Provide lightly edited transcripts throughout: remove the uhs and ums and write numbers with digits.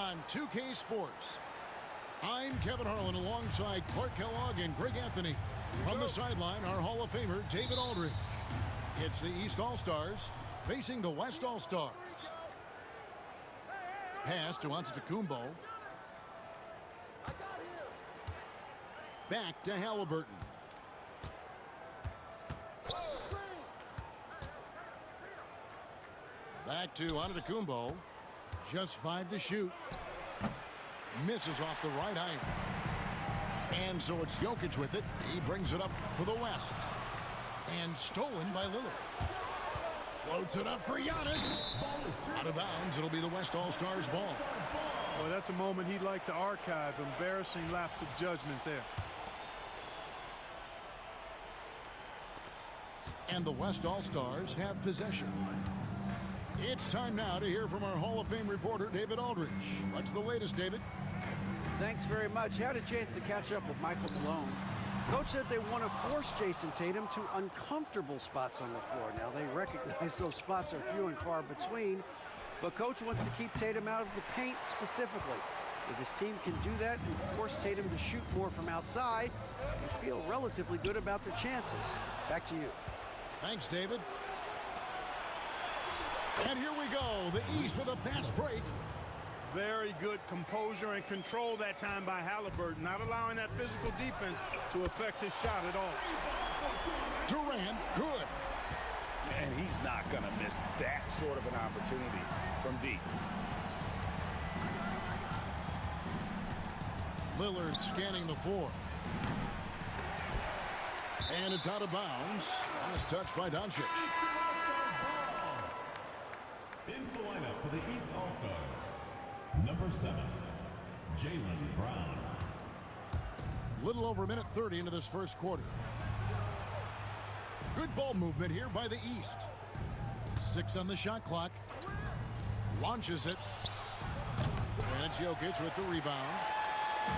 on 2K Sports. I'm Kevin Harlan alongside Clark Kellogg and Greg Anthony. From the sideline, our Hall of Famer, David Aldridge. It's the East All-Stars facing the West All-Stars. Pass to Antetokounmpo. Back to Halliburton. Back to Antetokounmpo. Just 5 to shoot. Misses off the right iron. And so it's Jokic with it. He brings it up for the West. And stolen by Lillard. Floats it up for Giannis. Out of bounds. It'll be the West All-Stars ball. Well, that's a moment he'd like to archive. Embarrassing lapse of judgment there. And the West All-Stars have possession. It's time now to hear from our Hall of Fame reporter, David Aldridge. What's the latest, David? Thanks very much. Had a chance to catch up with Michael Malone. Coach said they want to force Jason Tatum to uncomfortable spots on the floor. Now, they recognize those spots are few and far between, but Coach wants to keep Tatum out of the paint specifically. If his team can do that and force Tatum to shoot more from outside, they feel relatively good about their chances. Back to you. Thanks, David. And here we go. The East with a fast break. Very good composure and control that time by Halliburton, not allowing that physical defense to affect his shot at all. Durant, good. And he's not going to miss that sort of an opportunity from deep. Lillard scanning the floor. And it's out of bounds. Last touch by Doncic. Into the lineup for the East All-Stars. Number 7, Jaylen Brown. Little over a minute 30 into this first quarter. Good ball movement here by the East. 6 on the shot clock. Launches it. And it's Jokic with the rebound.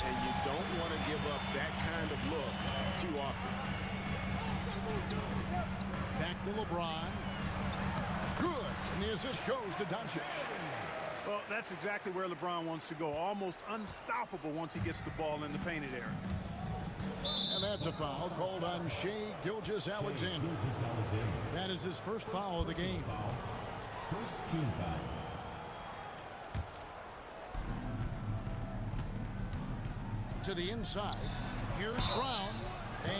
And you don't want to give up that kind of look too often. Back to LeBron. Good. And the assist goes to Doncic. Well, that's exactly where LeBron wants to go. Almost unstoppable once he gets the ball in the painted area. And that's a foul called on Shai Gilgeous-Alexander. That is his first foul of the game. First team foul. To the inside. Here's Brown.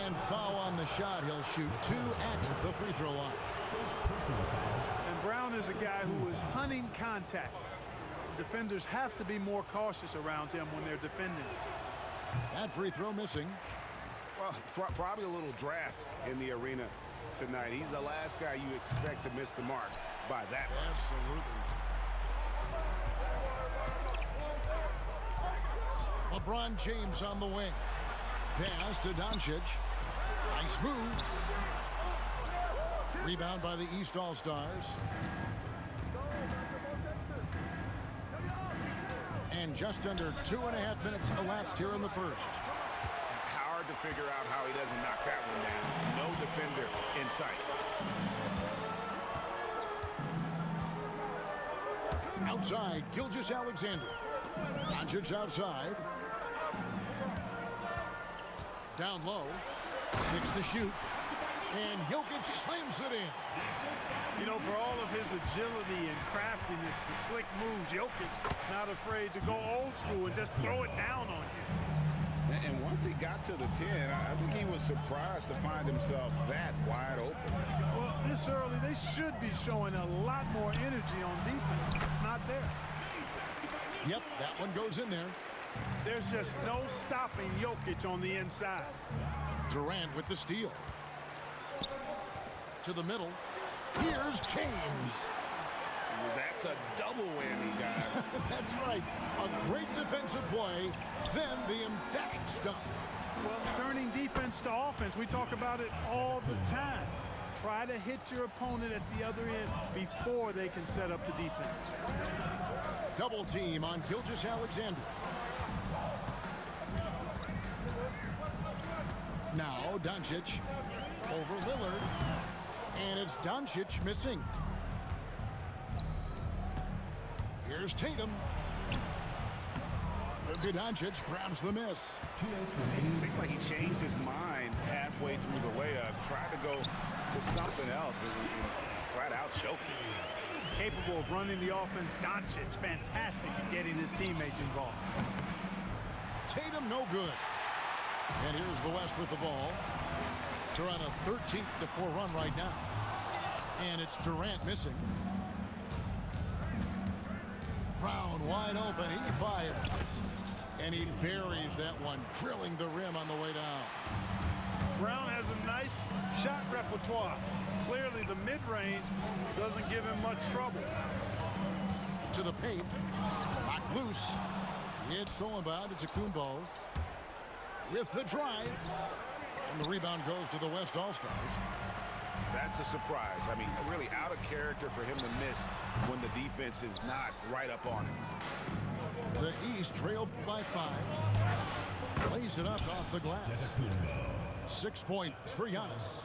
And foul on the shot. He'll shoot 2 at the free throw line. First personal foul. And Brown is a guy who is hunting contact. Defenders have to be more cautious around him when they're defending. That free throw missing. Well, probably a little draft in the arena tonight. He's the last guy you expect to miss the mark by that much. Absolutely. LeBron James on the wing. Pass to Doncic. Nice move. Rebound by the East All-Stars. And just under 2.5 minutes elapsed here in the first. Hard to figure out how he doesn't knock that one down. No defender in sight. Outside, Gilgeous-Alexander. Doncic outside. Down low. 6 to shoot. And Jokic slams it in. You know, for all of his agility and craftiness, the slick moves, Jokic not afraid to go old school and just throw it down on you. And once he got to the 10, I think he was surprised to find himself that wide open. Well, this early, they should be showing a lot more energy on defense. It's not there. Yep, that one goes in there. There's just no stopping Jokic on the inside. Durant with the steal. To the middle. Here's James. That's a double whammy, guys. That's right. A great defensive play, then the emphatic stuff. Well, turning defense to offense, we talk about it all the time. Try to hit your opponent at the other end before they can set up the defense. Double team on Gilgeous-Alexander. Now Doncic over Lillard. And it's Doncic missing. Here's Tatum. Doncic grabs the miss. 2 minutes remaining. It seemed like he changed his mind halfway through the layup, tried to go to something else, and flat out choked him. Capable of running the offense. Doncic, fantastic at getting his teammates involved. Tatum, no good. And here's the West with the ball. They're on a 13-4 run right now. And it's Durant missing. Brown wide open. He fires. And he buries that one, drilling the rim on the way down. Brown has a nice shot repertoire. Clearly, the mid-range doesn't give him much trouble. To the paint. Locked loose. It's stolen by Antetokounmpo with the drive. And the rebound goes to the West All-Stars. That's a surprise. I mean, really out of character for him to miss when the defense is not right up on him. The East trailed by 5. Plays it up off the glass. 6 points for Giannis.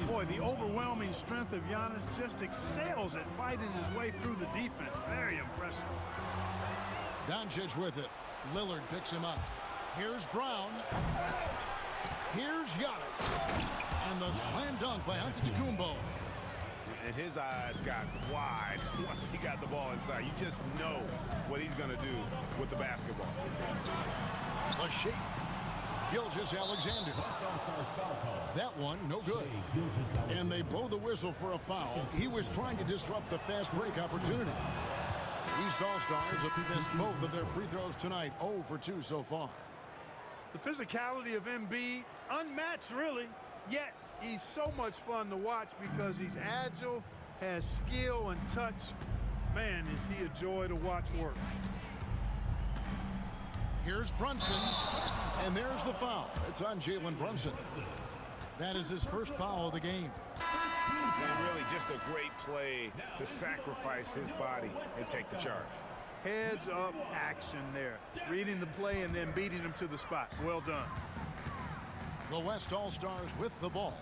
Boy, the overwhelming strength of Giannis just excels at fighting his way through the defense. Very impressive. Doncic with it. Lillard picks him up. Here's Brown. Here's Giannis. And the slam dunk by Antetokounmpo. And his eyes got wide once he got the ball inside. You just know what he's going to do with the basketball. A shake. Gilgeous-Alexander. That one, no good. And they blow the whistle for a foul. He was trying to disrupt the fast break opportunity. East All-Stars have missed both of their free throws tonight. 0 for 2 so far. The physicality of Embiid, unmatched really, yet he's so much fun to watch because he's agile, has skill and touch. Man, is he a joy to watch work. Here's Brunson, and there's the foul. It's on Jalen Brunson. That is his first foul of the game. And really just a great play to sacrifice his body and take the charge. Heads up action there. Reading the play and then beating him to the spot. Well done. The West All-Stars with the ball.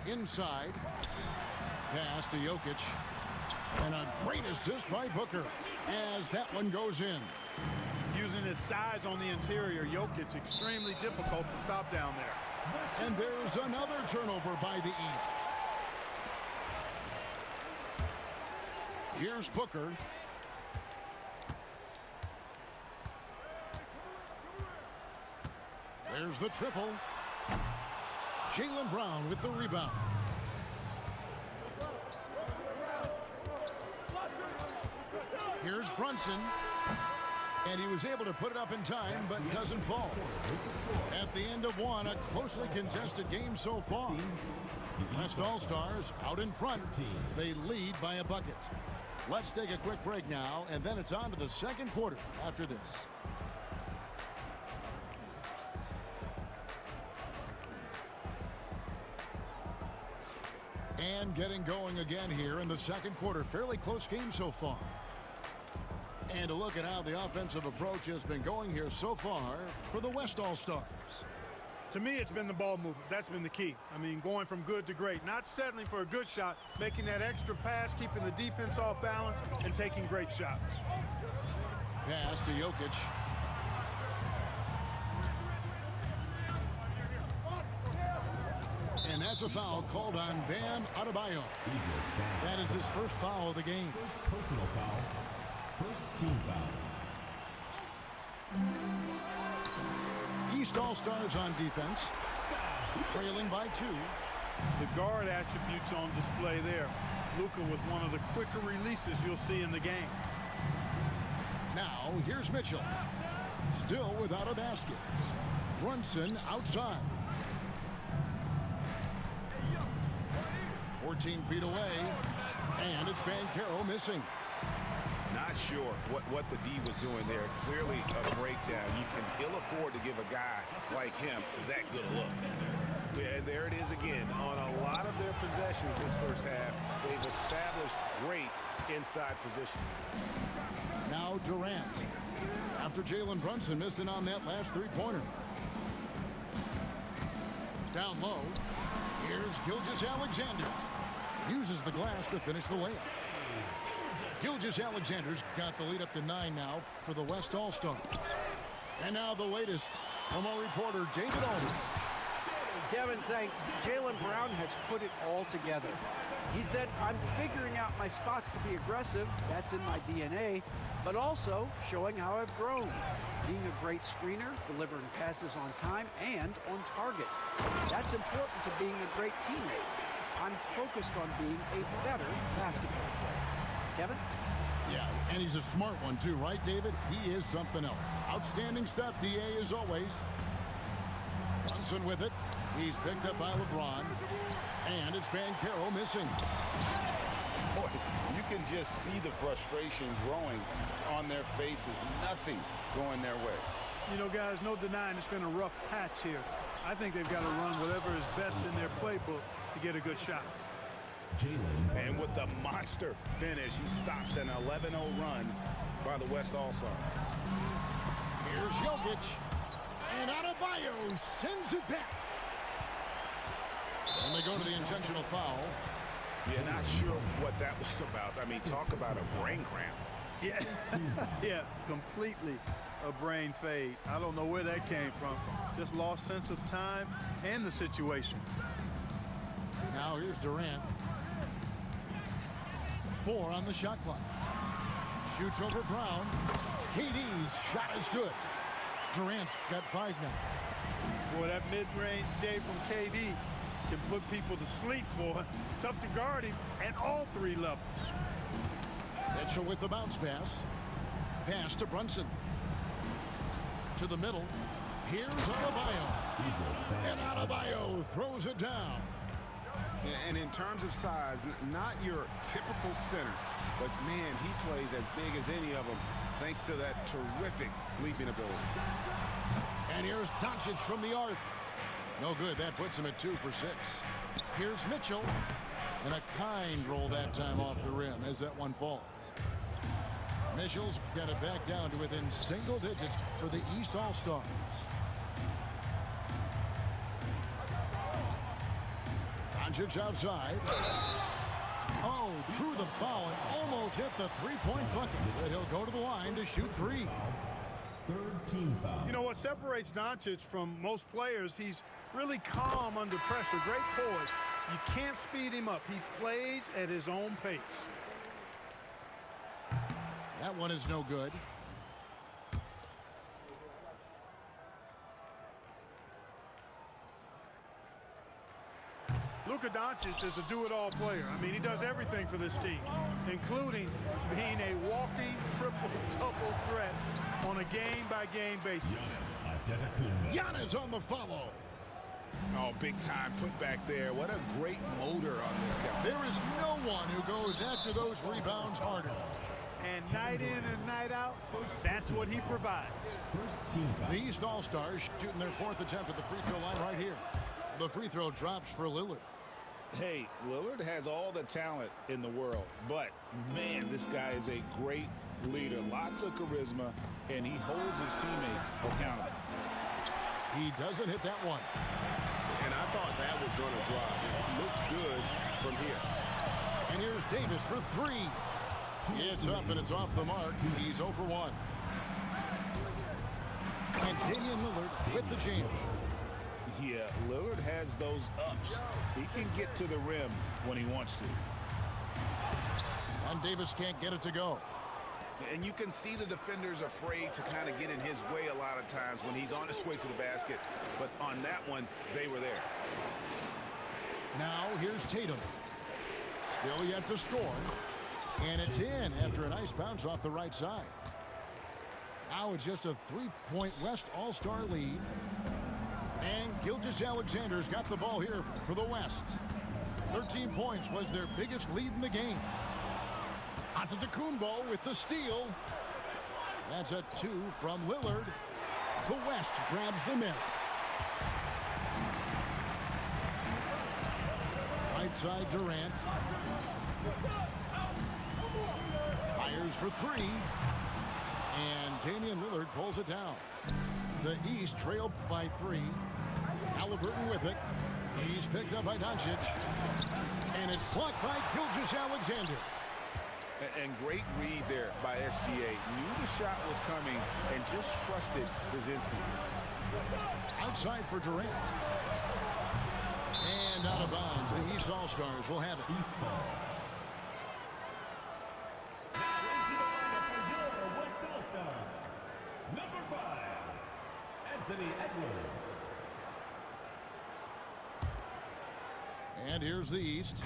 Inside. Pass to Jokic. And a great assist by Booker as that one goes in. Using his size on the interior, Jokic extremely difficult to stop down there. And there's another turnover by the East. Here's Booker. There's the triple. Jaylen Brown with the rebound. Here's Brunson. And he was able to put it up in time, but doesn't fall. At the end of one, a closely contested game so far. West All-Stars out in front. They lead by a bucket. Let's take a quick break now, and then it's on to the second quarter after this. And getting going again here in the second quarter. Fairly close game so far. And a look at how the offensive approach has been going here so far for the West All-Stars. To me, it's been the ball movement. That's been the key. I mean, going from good to great. Not settling for a good shot, making that extra pass, keeping the defense off balance, and taking great shots. Pass to Jokic. And that's a foul called on Bam Adebayo. That is his first foul of the game. First personal foul. First team foul. East All-Stars on defense. Trailing by 2. The guard attributes on display there. Luka with one of the quicker releases you'll see in the game. Now, here's Mitchell. Still without a basket. Brunson outside. 14 feet away. And it's Banchero missing. Not sure what the D was doing there. Clearly a breakdown. You can ill afford to give a guy like him that good a look. Yeah, and there it is again. On a lot of their possessions this first half, they've established great inside position. Now Durant. After Jalen Brunson missed it on that last three-pointer. Down low. Here's Gilgeous-Alexander. Uses the glass to finish the layup. Gilgeous-Alexander's got the lead up to 9 now for the West All-Stars. And now the latest from our reporter, David Aldridge. Kevin, thanks. Jaylen Brown has put it all together. He said, I'm figuring out my spots to be aggressive. That's in my DNA. But also showing how I've grown. Being a great screener, delivering passes on time and on target. That's important to being a great teammate. I'm focused on being a better basketball player. Kevin? Yeah, and he's a smart one too, right, David? He is something else. Outstanding stuff, DA, as always. Brunson with it. He's picked up by LeBron. And it's Banchero missing. Boy, you can just see the frustration growing on their faces. Nothing going their way. You know, guys, no denying it's been a rough patch here. I think they've got to run whatever is best in their playbook to get a good shot. Jaylen. And with the monster finish, he stops an 11-0 run by the West All-Stars. Here's Jokic. And Adebayo sends it back. And they go to the intentional foul. Yeah, not sure what that was about. I mean, talk about a brain cramp. Yeah, yeah, completely a brain fade. I don't know where that came from. Just lost sense of time and the situation. Now here's Durant. 4 on the shot clock. Shoots over Brown. KD's shot is good. Durant's got 5 now. Boy, that mid-range J from KD can put people to sleep, boy. Tough to guard him at all 3 levels. Mitchell with the bounce pass. Pass to Brunson. To the middle. Here's Adebayo. And Adebayo throws it down. And in terms of size, not your typical center, but man, he plays as big as any of them thanks to that terrific leaping ability. And here's Doncic from the arc. No good. That puts him at 2 for 6. Here's Mitchell. And a kind roll that time off the rim as that one falls. Mitchell's got it back down to within single digits for the East All-Stars. Doncic outside. Oh, drew the foul and almost hit the three-point bucket. But he'll go to the line to shoot 3. Third team foul. You know what separates Doncic from most players? He's really calm under pressure. Great poise. You can't speed him up. He plays at his own pace. That one is no good. Luka Doncic is a do-it-all player. I mean, he does everything for this team, including being a walking triple-double threat on a game-by-game basis. Giannis on the follow. Oh, big time put back there. What a great motor on this guy. There is no one who goes after those rebounds harder. And night in and night out, that's what he provides. First team foul. The East All-Stars shooting their 4th attempt at the free throw line right here. The free throw drops for Lillard. Hey, Lillard has all the talent in the world, but man, this guy is a great leader. Lots of charisma, and he holds his teammates accountable. He doesn't hit that one. And I thought that was going to drop. It looked good from here. And here's Davis for 3. It's up and it's off the mark. He's 0 for 1. And Damian Lillard with the jam. Yeah, Lillard has those ups. He can get to the rim when he wants to. And Davis can't get it to go. And you can see the defenders afraid to kind of get in his way a lot of times when he's on his way to the basket. But on that one, they were there. Now here's Tatum. Still yet to score. And it's in after a nice bounce off the right side. Now it's just a 3-point West All-Star lead. And Gilgeous-Alexander's got the ball here for the West. 13 points was their biggest lead in the game. Antetokounmpo with the steal. That's a 2 from Lillard. The West grabs the miss. Right side Durant. Fires for 3. And Damian Lillard pulls it down. The East trailed by 3. Halliburton with it. He's picked up by Doncic. And it's blocked by Gilgeous-Alexander. And great read there by SGA. Knew the shot was coming and just trusted his instincts. Outside for Durant. And out of bounds. The East All-Stars will have it. East ball. Now into the lineup for your West All-Stars. Number 5, Anthony Edwards. And here's the East.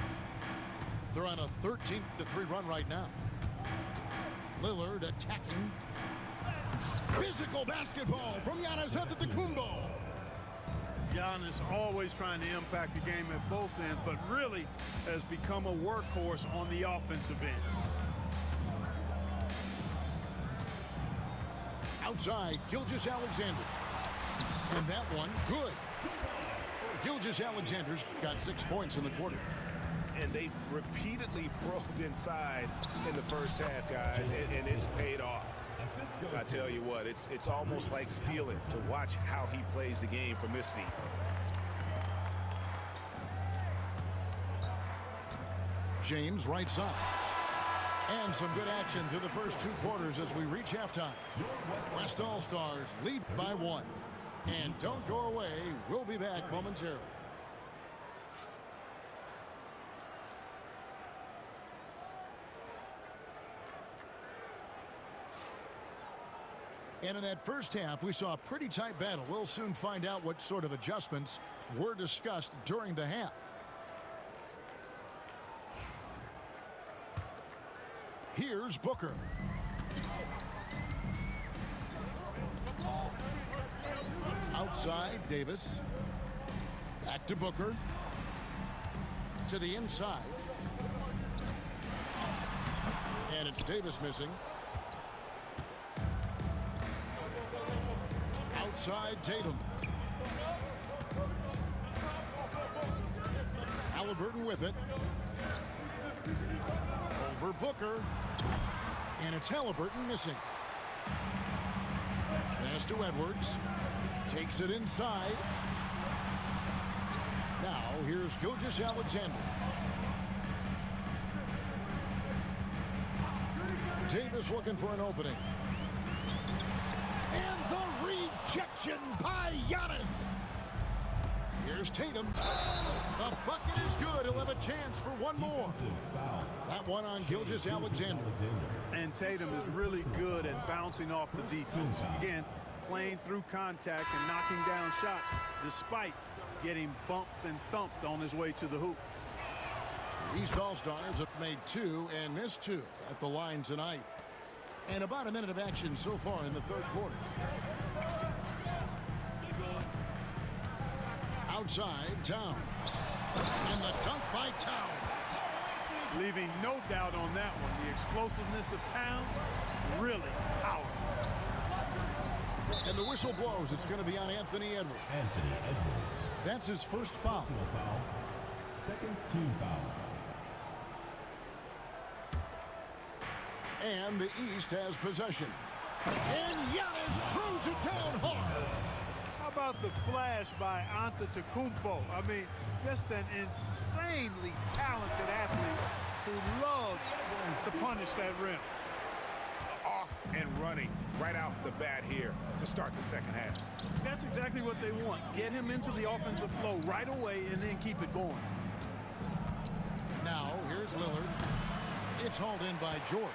They're on a 13-3 run right now. Lillard attacking. Physical basketball from Giannis Antetokounmpo. Giannis always trying to impact the game at both ends, but really has become a workhorse on the offensive end. Outside, Gilgeous-Alexander. And that one, good. Gilgeous-Alexander's got 6 points in the quarter. And they've repeatedly probed inside in the first half, guys, and it's paid off. I tell you what, it's almost like stealing to watch how he plays the game from this seat. James right side. And some good action through the first 2 quarters as we reach halftime. West All-Stars lead by 1. And don't go away. We'll be back momentarily. And in that first half, we saw a pretty tight battle. We'll soon find out what sort of adjustments were discussed during the half. Here's Booker. Outside, Davis. Back to Booker. To the inside. And it's Davis missing. Outside, Tatum. Halliburton with it. Over Booker. And it's Halliburton missing. Pass to Edwards. Takes it inside. Now, here's Gilgeous-Alexander. Davis looking for an opening. And the rejection by Giannis. Here's Tatum. The bucket is good. He'll have a chance for one more. That one on Gilgeous-Alexander. And Tatum is really good at bouncing off the defense. Again, playing through contact and knocking down shots despite getting bumped and thumped on his way to the hoop. The East All-Stars have made 2 and missed 2 at the line tonight. And about a minute of action so far in the third quarter. Outside, Towns. And the dunk by Towns. Leaving no doubt on that one. The explosiveness of Towns, really powerful. And the whistle blows. It's going to be on Anthony Edwards. Anthony Edwards. That's his first foul. Personal foul. Second team foul. And the East has possession. And Giannis throws it down hard. How about the flash by Antetokounmpo? I mean, just an insanely talented athlete who loves to punish that rim. Off and running right out the bat here to start the second half. That's exactly what they want. Get him into the offensive flow right away and then keep it going. Now, here's Lillard. It's hauled in by George.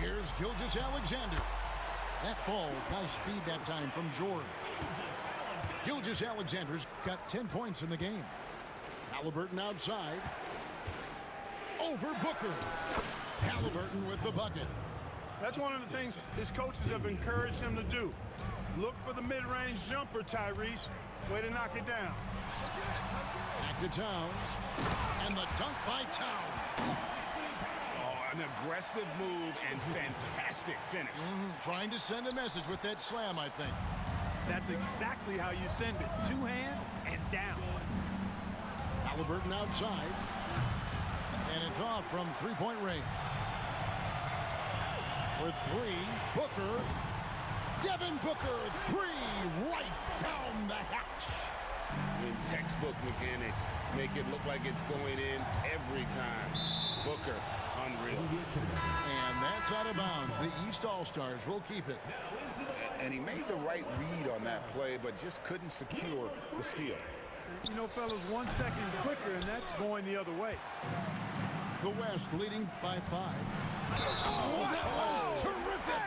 Here's Gilgeous-Alexander. That ball's nice speed that time from George. Gilgeous-Alexander's got 10 points in the game. Halliburton outside. Over Booker. Halliburton with the bucket. That's one of the things his coaches have encouraged him to do. Look for the mid-range jumper, Tyrese. Way to knock it down. Back to Towns. And the dunk by Towns. An aggressive move and fantastic finish. Trying to send a message with that slam, I think. That's exactly how you send it. 2 hands and down. Halliburton outside. And it's off from three-point range. For 3, Booker. Devin Booker, 3, right down the hatch. when textbook mechanics make it look like it's going in every time. Booker, unreal. And that's out of bounds. The East All-Stars will keep it. And he made the right read on that play, but just couldn't secure the steal. You know, fellas, 1 second quicker, and that's going the other way. The West leading by 5. Oh, that was terrific!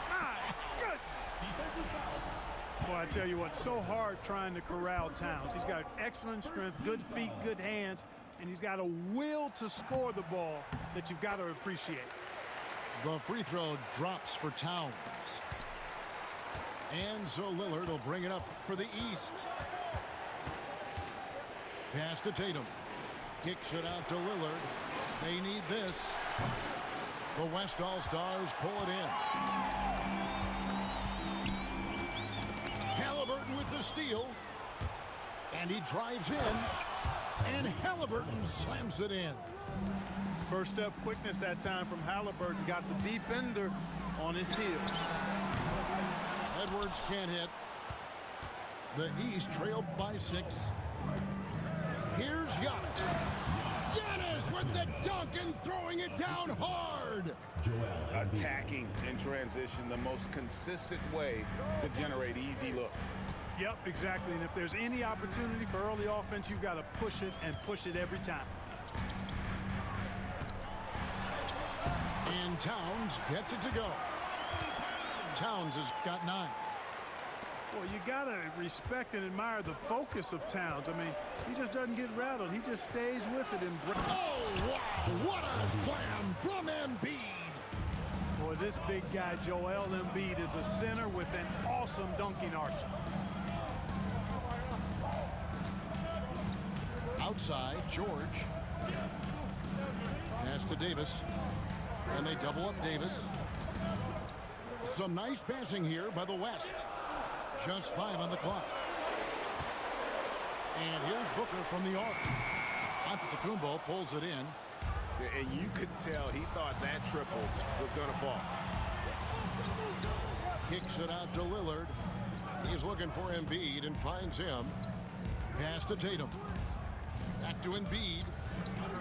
My good. Defensive foul. Well, I tell you what, so hard trying to corral Towns. He's got excellent strength, good feet, good hands, and he's got a will to score the ball that you've got to appreciate. The free throw drops for Towns. And so Lillard will bring it up for the East. Pass to Tatum. Kicks it out to Lillard. They need this. The West All-Stars pull it in. Halliburton with the steal. And he drives in. And Halliburton slams it in. First step quickness that time from Halliburton. Got the defender on his heels. Edwards can't hit. The East trailed by 6. Here's Giannis. Giannis with the dunk and throwing it down hard. Attacking in transition, the most consistent way to generate easy looks. Yep, exactly. And if there's any opportunity for early offense, you've got to push it and push it every time. And Towns gets it to go. Towns has got 9. Well, you got to respect and admire the focus of Towns. I mean, he just doesn't get rattled. He just stays with it and Oh, wow. What a slam from Embiid. boy, this big guy, Joel Embiid, is a center with an awesome dunking arsenal. Outside, George. Pass to Davis. And they double up Davis. Some nice passing here by the West. Just 5 on the clock. And here's Booker from the arc. Antetokounmpo pulls it in. And you could tell he thought that triple was going to fall. Kicks it out to Lillard. He's looking for Embiid and finds him. Pass to Tatum. Back to Embiid.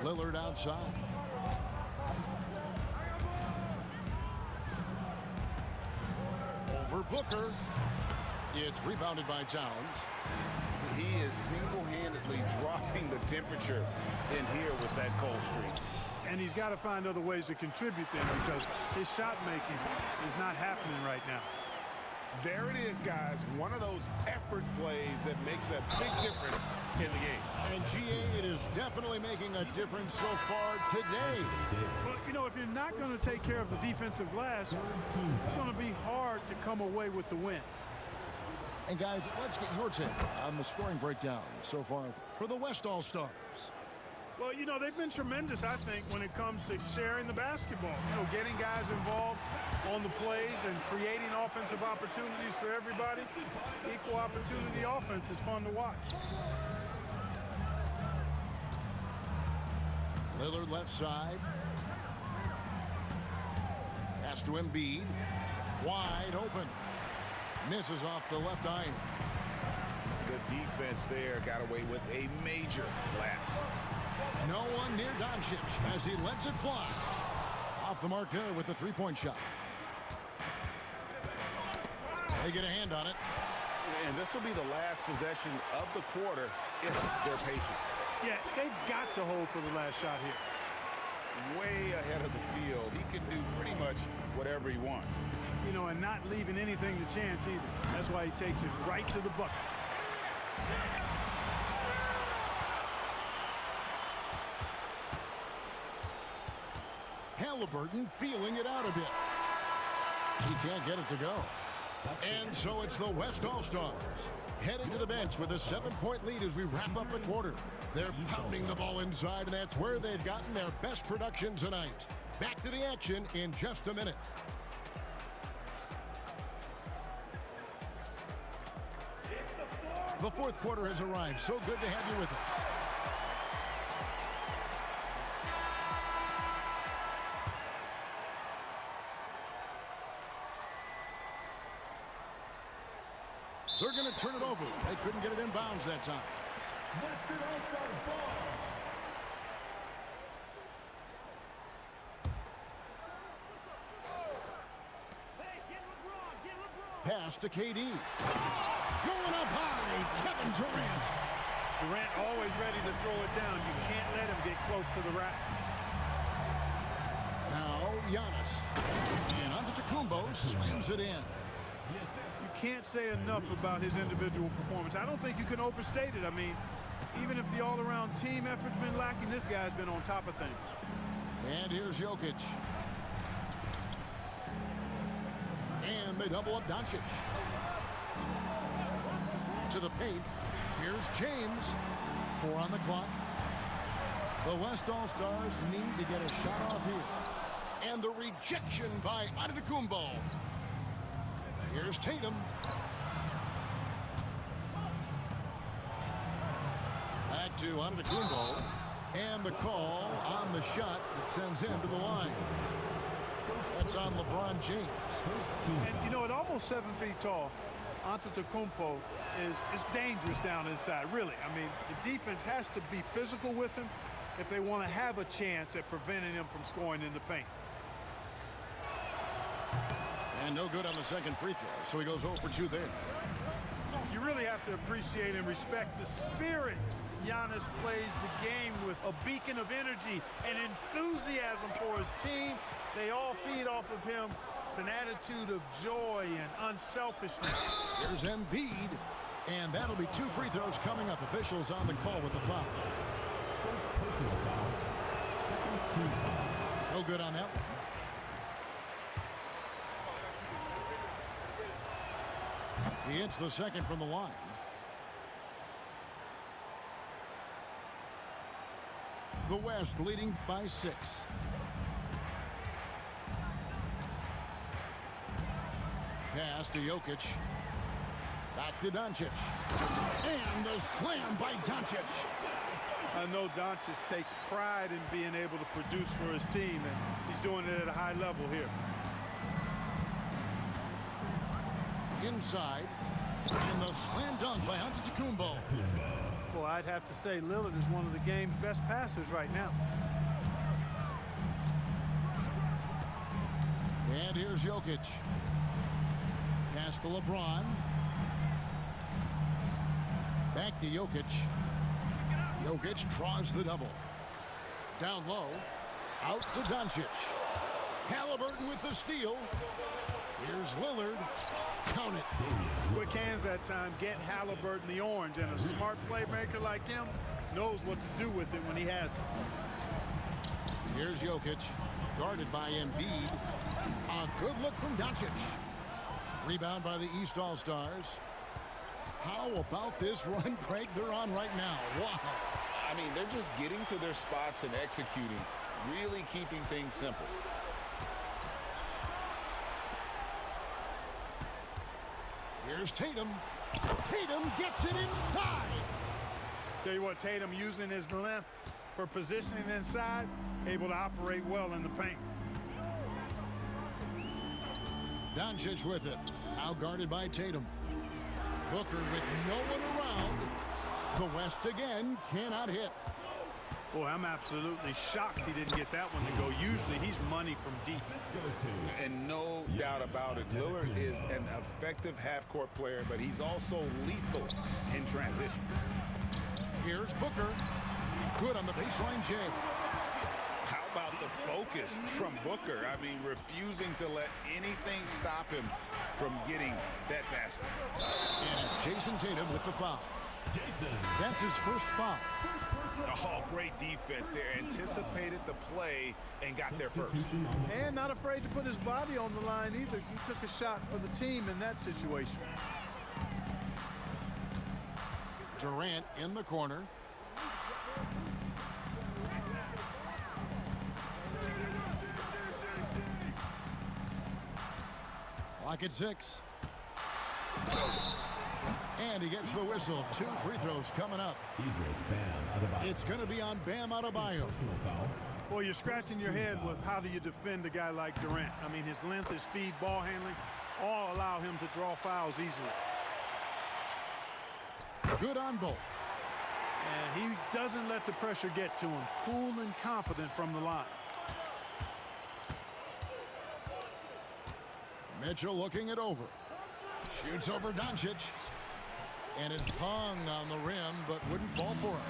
Lillard outside. Over Booker. It's rebounded by Towns. He is single-handedly dropping the temperature in here with that cold streak. And he's got to find other ways to contribute then because his shot making is not happening right now. There it is, guys. One of those effort plays that makes a big difference in the game. And GA, it is definitely making a difference so far today. But, you know, if you're not going to take care of the defensive glass, it's going to be hard to come away with the win. And guys, let's get your take on the scoring breakdown so far for the West All-Stars. Well, you know, they've been tremendous, I think, when it comes to sharing the basketball. You know, getting guys involved on the plays and creating offensive opportunities for everybody. Equal opportunity offense is fun to watch. Lillard left side. Pass to Embiid. Wide open. Misses off the left iron. The defense there got away with a major lapse. No one near Doncic as he lets it fly. Off the mark there with the three-point shot. They get a hand on it. And this will be the last possession of the quarter if they're patient. Yeah, they've got to hold for the last shot here. Way ahead of the field. He can do pretty much whatever he wants. You know, and not leaving anything to chance either. That's why he takes it right to the bucket. Halliburton feeling it out a bit. He can't get it to go. And so it's the West All-Stars heading to the bench with a 7-point lead as we wrap up the quarter. They're pounding the ball inside, and that's where they've gotten their best production tonight. Back to the action in just a minute. The fourth quarter has arrived. So good to have you with us. They're going to turn it over. They couldn't get it in bounds that time. Western All-Stars ball. Pass to KD. Going up high, Kevin Durant. Durant always ready to throw it down. You can't let him get close to the rack. Now Giannis. And Antetokounmpo slams it in. You can't say enough about his individual performance. I don't think you can overstate it. I mean, even if the all-around team effort's been lacking, this guy's been on top of things. And here's Jokic. And they double up Doncic. To the paint. Here's James. 4 on the clock. The West All-Stars need to get a shot off here. And the rejection by Antetokounmpo. Here's Tatum. Back to Antetokounmpo. And the call on the shot that sends him to the line. That's on LeBron James. And, you know, at almost 7 feet tall, Antetokounmpo is dangerous down inside, really. I mean, the defense has to be physical with him if they want to have a chance at preventing him from scoring in the paint. And no good on the second free throw, so he goes 0 for 2 there. You really have to appreciate and respect the spirit Giannis plays the game with. A beacon of energy and enthusiasm for his team. They all feed off of him. An attitude of joy and unselfishness. There's Embiid, and that'll be 2 free throws coming up. Officials on the call with the foul. First personal foul. Second team foul. No good on that one. He hits the second from the line. The West leading by 6. Pass to Jokic. Back to Doncic. And the slam by Doncic. I know Doncic takes pride in being able to produce for his team, and he's doing it at a high level here. Inside. And the slam dunk by Antetokounmpo. Well, I'd have to say Lillard is one of the game's best passers right now. And here's Jokic. Pass to LeBron. Back to Jokic. Jokic draws the double. Down low. Out to Doncic. Halliburton with the steal. Here's Lillard. Count it. Quick hands that time. Get Halliburton the orange, and a smart playmaker like him knows what to do with it when he has it. Here's Jokic. Guarded by Embiid. A good look from Doncic. Rebound by the East All-Stars. How about this run break they're on right now? Wow. I mean, they're just getting to their spots and executing, really keeping things simple. Here's Tatum. Tatum gets it inside. Tell you what, Tatum using his length for positioning inside, able to operate well in the paint. Doncic with it. Now guarded by Tatum. Booker with no one around. The West again cannot hit. Boy, I'm absolutely shocked he didn't get that one to go. Usually he's money from deep. And no doubt about it, Lillard is an effective half-court player, but he's also lethal in transition. Here's Booker. Good on the baseline jam. How about the focus from Booker? I mean, refusing to let anything stop him from getting that basket. And it's Jason Tatum with the foul. That's his first foul. Oh, great defense there. Anticipated the play and got there first. And not afraid to put his body on the line either. He took a shot for the team in that situation. Durant in the corner. Clock at 6. And he gets the whistle. 2 free throws coming up. It's going to be on Bam Adebayo. Boy, you're scratching your head with how do you defend a guy like Durant. I mean, his length, his speed, ball handling, all allow him to draw fouls easily. Good on both. And he doesn't let the pressure get to him. Cool and confident from the line. Mitchell looking it over. Shoots over Doncic. And it hung on the rim, but wouldn't fall for him.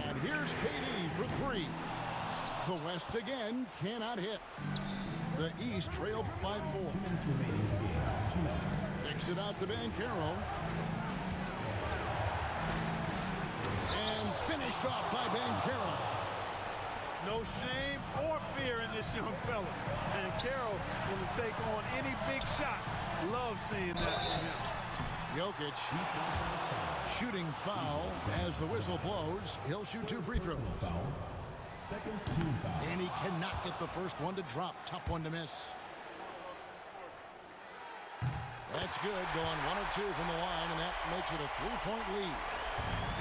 And here's KD for three. The West again cannot hit. The East trailed by 4. 2 minutes remaining in the game. 2 minutes. Kicks it out to Banchero. And finished off by Banchero. No shame or fear in this young fella. And Carroll going to take on any big shot. Love seeing that from him. Jokic shooting foul as the whistle blows. He'll shoot 2 free throws. Foul. Second team foul. And he cannot get the first one to drop. Tough one to miss. That's good. Going 1 or 2 from the line, and that makes it a 3-point lead.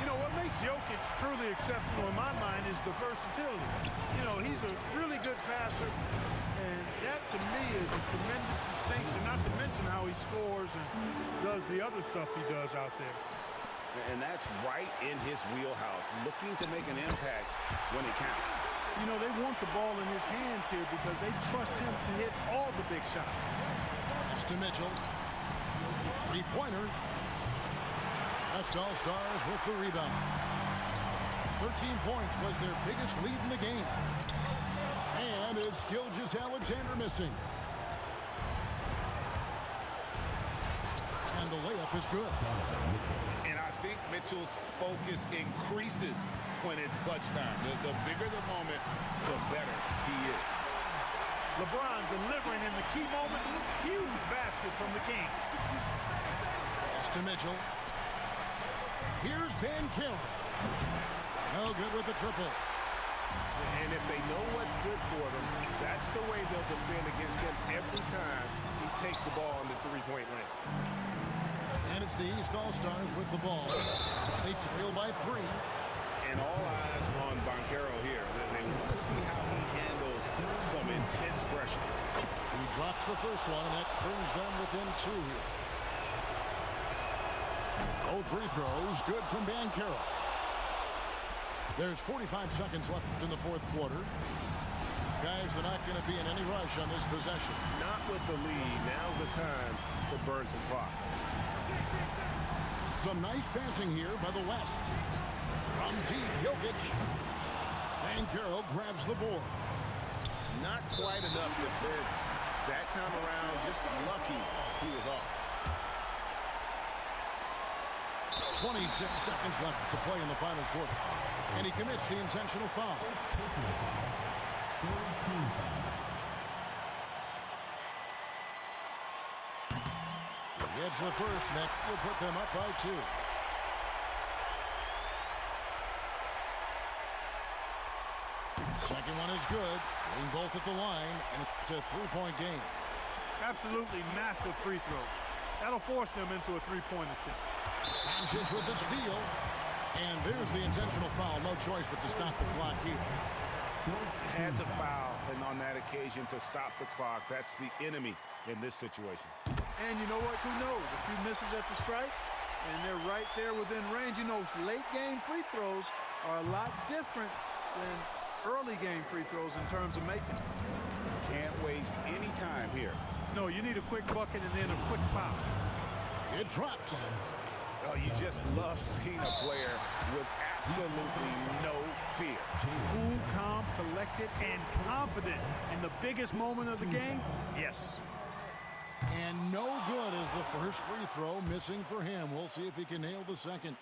You know, what makes Jokic truly exceptional in my mind is the versatility. You know, he's a really good passer, and that to me is a tremendous distinction, not to mention how he scores and does the other stuff he does out there. And that's right in his wheelhouse, looking to make an impact when it counts. You know, they want the ball in his hands here because they trust him to hit all the big shots. Pass to Mitchell. Three-pointer. West All-Stars with the rebound. 13 points was their biggest lead in the game. And it's Gilgeous-Alexander missing. And the layup is good. And I think Mitchell's focus increases when it's clutch time. The bigger the moment, the better he is. LeBron delivering in the key moments. Huge basket from the king. Pass to Mitchell. Here's Banchero. No good with the triple. And if they know what's good for them, that's the way they'll defend against him every time he takes the ball in the three-point lane. And it's the East All-Stars with the ball. They trail by 3. And all eyes on Banchero here. They want to see how he handles some intense pressure. He drops the first one, and that brings them within 2 here. Both free throws, good from Banchero. There's 45 seconds left in the 4th quarter. Guys, they're not going to be in any rush on this possession. Not with the lead. Now's the time to burn some clock. Some nice passing here by the West. From deep, Jokic. Banchero grabs the board. Not quite enough defense. That time around, just lucky he was off. 26 seconds left to play in the final quarter. And he commits the intentional foul. Personal foul. Third team foul. Gets the first, and that will put them up by 2. Second one is good. Getting both at the line, and it's a 3-point game. Absolutely massive free throw. That'll force them into a 3-point attempt. Doncic with the steal. And there's the intentional foul. No choice but to stop the clock here. Had to foul, and on that occasion to stop the clock. That's the enemy in this situation. And you know what? Who knows? A few misses at the strike, and they're right there within range. You know, late game free throws are a lot different than early game free throws in terms of making them. Can't waste any time here. No, you need a quick bucket and then a quick foul. It drops. Oh, you just love seeing a player with absolutely no fear. Cool, calm, collected, and confident in the biggest moment of the game. Yes. And no good as the first free throw missing for him. We'll see if he can nail the second.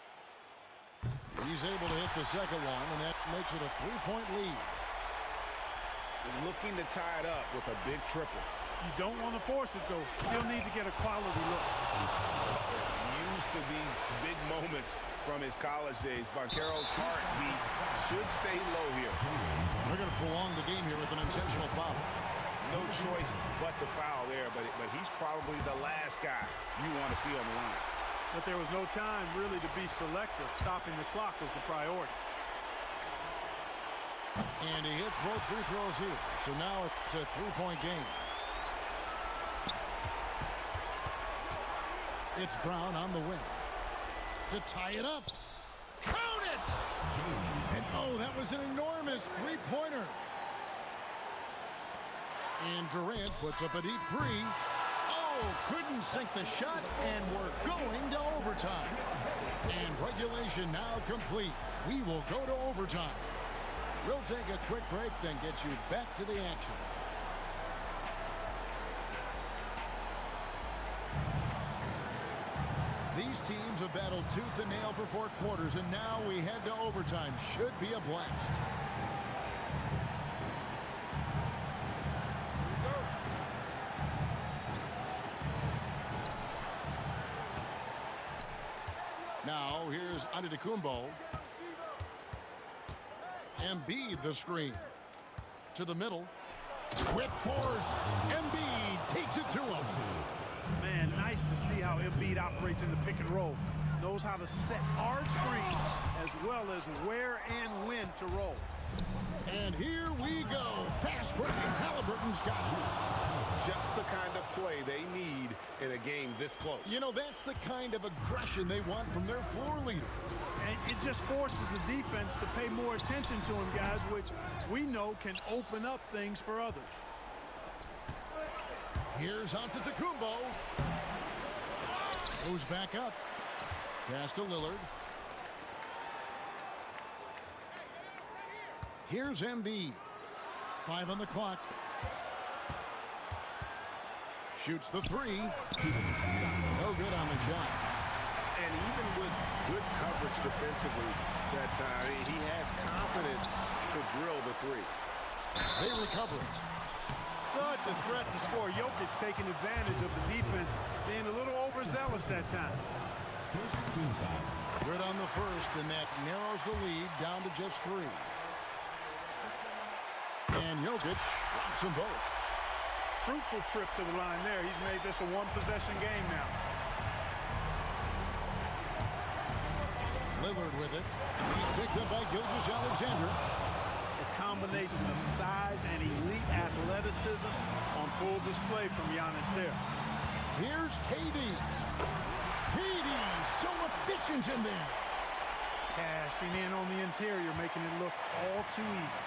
He's able to hit the second one, and that makes it a 3-point lead. Looking to tie it up with a big triple. You don't want to force it, though. Still need to get a quality look. Used to these big moments from his college days. Banchero's heartbeat should stay low here. They're going to prolong the game here with an intentional foul. No choice but to foul there, but he's probably the last guy you want to see on the line. But there was no time really to be selective. Stopping the clock was the priority. And he hits both free throws here. So now it's a 3-point game. It's Brown on the wing. to tie it up. Count it! And oh, that was an enormous three-pointer. And Durant puts up a deep three. Oh, couldn't sink the shot, and we're going to overtime. And regulation now complete. We will go to overtime. We'll take a quick break, then get you back to the action. These teams have battled tooth and nail for 4 quarters, and now we head to overtime. Should be a blast. Now, here's Antetokounmpo. Embiid the screen. To the middle. With force. Embiid takes it to him. Man, nice to see how Embiid operates in the pick and roll. Knows how to set hard screens as well as where and when to roll. And here we go. Fast break. Halliburton's got it. Just the kind of play they need in a game this close. You know, that's the kind of aggression they want from their floor leader. And it just forces the defense to pay more attention to him, guys, which we know can open up things for others. Here's Antetokounmpo. Goes back up. Pass to Lillard. Here's Embiid. 5 on the clock. Shoots the three. No good on the shot. And even with good coverage defensively that time, he has confidence to drill the three. They recover it. Such a threat to score. Jokic taking advantage of the defense, being a little overzealous that time. Good on the first, and that narrows the lead down to just 3. And Jokic drops them both. Fruitful trip to the line there. He's made this a one-possession game now. Lillard with it. He's picked up by Gilgeous-Alexander. A combination of size and elite athleticism on full display from Giannis there. Here's KD. KD, so efficient in there. Cashing in on the interior, making it look all too easy.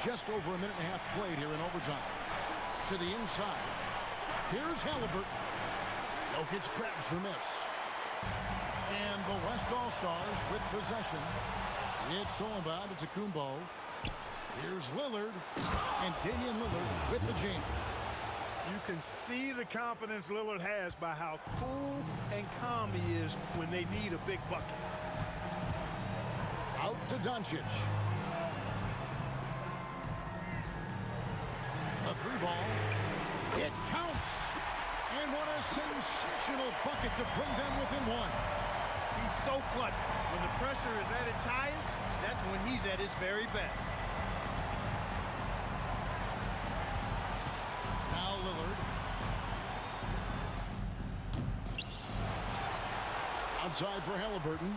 Just over a minute and a half played here in overtime. To the inside. Here's Halliburton. Jokic grabs the miss. And the West All-Stars with possession. It's stolen by Antetokounmpo. Here's Lillard. And Damian Lillard with the jam. You can see the confidence Lillard has by how cool and calm he is when they need a big bucket. Out to Doncic. A 3-ball. It counts. And what a sensational bucket to bring them within 1. He's so clutch. When the pressure is at its highest, that's when he's at his very best. Now Lillard. Outside for Halliburton.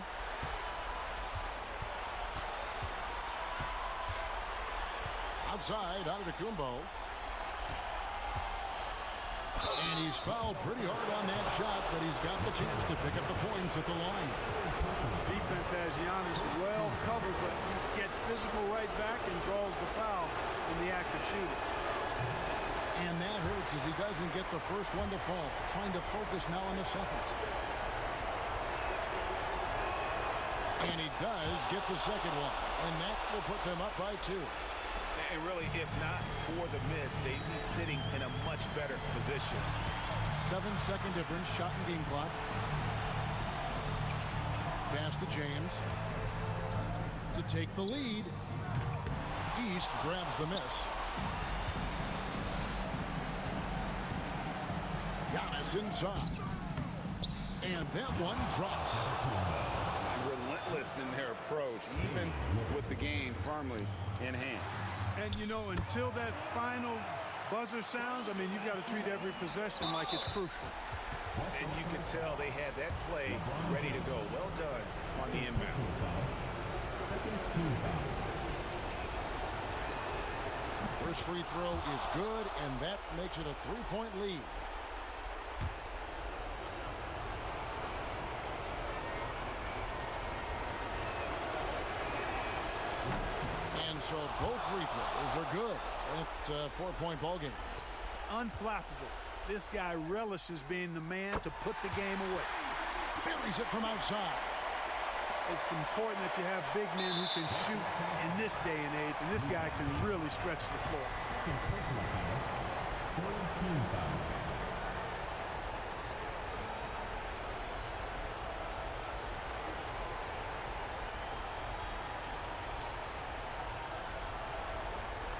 Outside, Antetokounmpo. And he's fouled pretty hard on that shot, but he's got the chance to pick up the points at the line. Defense has Giannis well covered, but he gets physical right back and draws the foul in the act of shooting. And that hurts as he doesn't get the first one to fall. Trying to focus now on the second. And he does get the second one. And that will put them up by 2. And really, if not for the miss, they'd be sitting in a much better position. 7-second difference, shot and game clock. Pass to James. To take the lead. East grabs the miss. Giannis inside. And that one drops. Relentless in their approach, even with the game firmly in hand. And, you know, until that final buzzer sounds, I mean, you've got to treat every possession like it's crucial. And you can tell they had that play ready to go. Well done on the inbound. First free throw is good, and that makes it a 3-point lead. both free throws are good. And it's a 4-point ball game. Unflappable. This guy relishes being the man to put the game away. Buries it from outside. It's important that you have big men who can shoot in this day and age, and this guy can really stretch the floor. Second personal foul. 14 foul.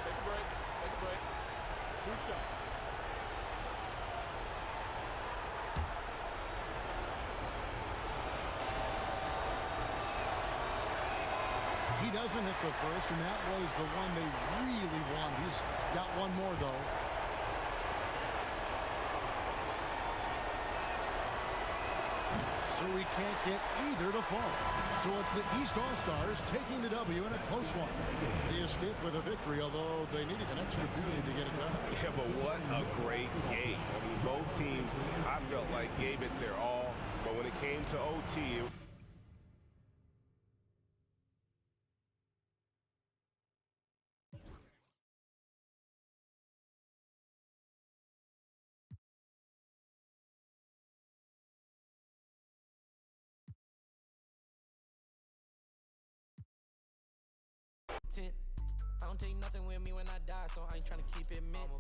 Take a break. Take a break. 2 shots. He doesn't hit the first, and that was the one they really wanted. He's got one more, though. So he can't get either to fall. So it's the East All-Stars taking the W in a close one. They escaped with a victory, although they needed an extra period to get it done. Yeah, but what a great game. I mean, both teams, I felt like, gave it their all. But when it came to OT, I don't take nothing with me when I die, so I ain't tryna keep it mint.